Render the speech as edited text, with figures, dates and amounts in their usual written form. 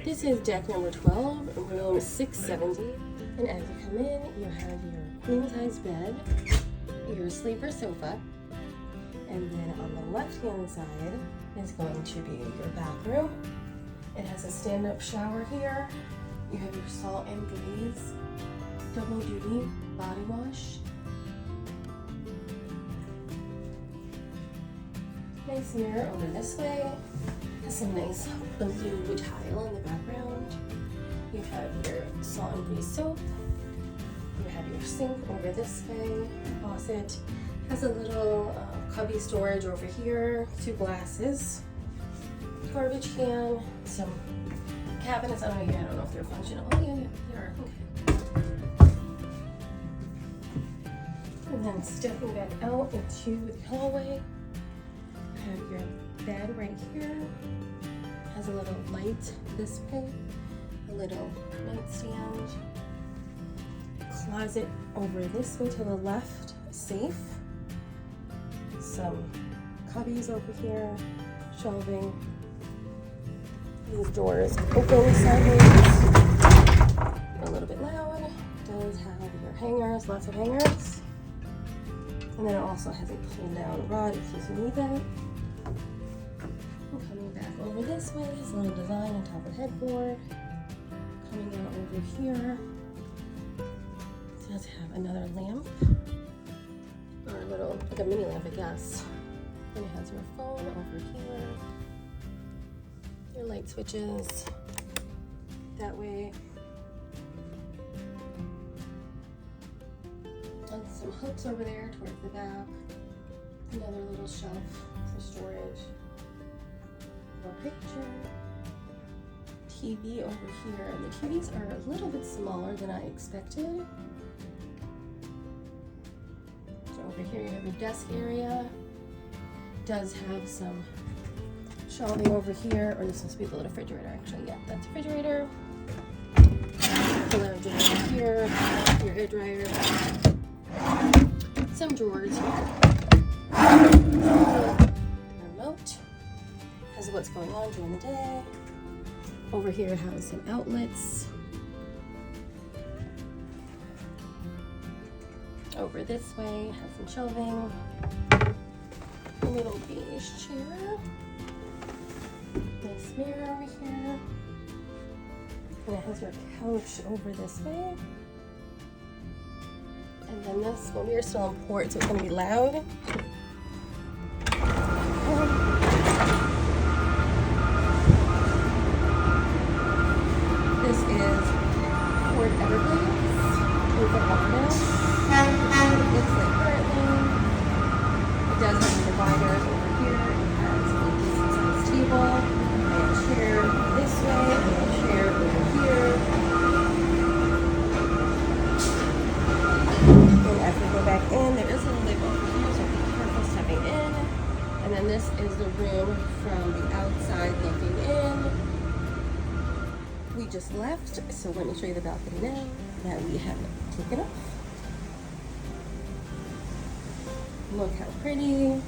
This is deck number 12, room 670. And as you come in, you have your queen size bed, your sleeper sofa, and then on the left hand side is going to be your bathroom. It has a stand-up shower here. You have your Salt and Breeze double duty body wash. Nice mirror over this way. Has some nice blue tile in the background. You have your Salt and Breeze soap. You have your sink over this way. Faucet has a little cubby storage over here. 2 glasses. Garbage can. Some cabinets. I don't know if they're functional. Oh yeah, they are. Okay. And then stepping back out into the hallway. You have your bed right here. Has a little light this way. A little nightstand. Closet over this way to the left. Safe. Some cubbies over here. Shelving. These doors open sideways. A little bit loud. Does have your hangers, lots of hangers. And then it also has a pull down rod in case you need that. And coming back over this way, this little design on top of the headboard. Coming out over here. It does have another lamp. Or a little, like a mini lamp, I guess. And it has your phone over here. Your light switches that way. And some hooks over there towards the back. Another little shelf for storage. A picture. TV over here. And the TVs are a little bit smaller than I expected. So over here you have your desk area. Does have some shelving over here, or this must be the little refrigerator actually. Yeah, that's a refrigerator. The lounge over here, your hair dryer. Some drawers here. Remote has what's going on during the day. Over here has some outlets. Over this way has some shelving. A little beige chair. Nice mirror over here. And it has your couch over this way. And then this, well, we're still on port, so it's going to be loud. This is Fort Everglades with a window. It's like currently. It does have dividers over here. It has a decent sized table, and a chair this way, and a chair over here. And as we go back in, there is a lid over here, so be careful stepping in. And then this is the room from the outside looking in. We just left, so let me show you the balcony now that we have taken off. Look how pretty.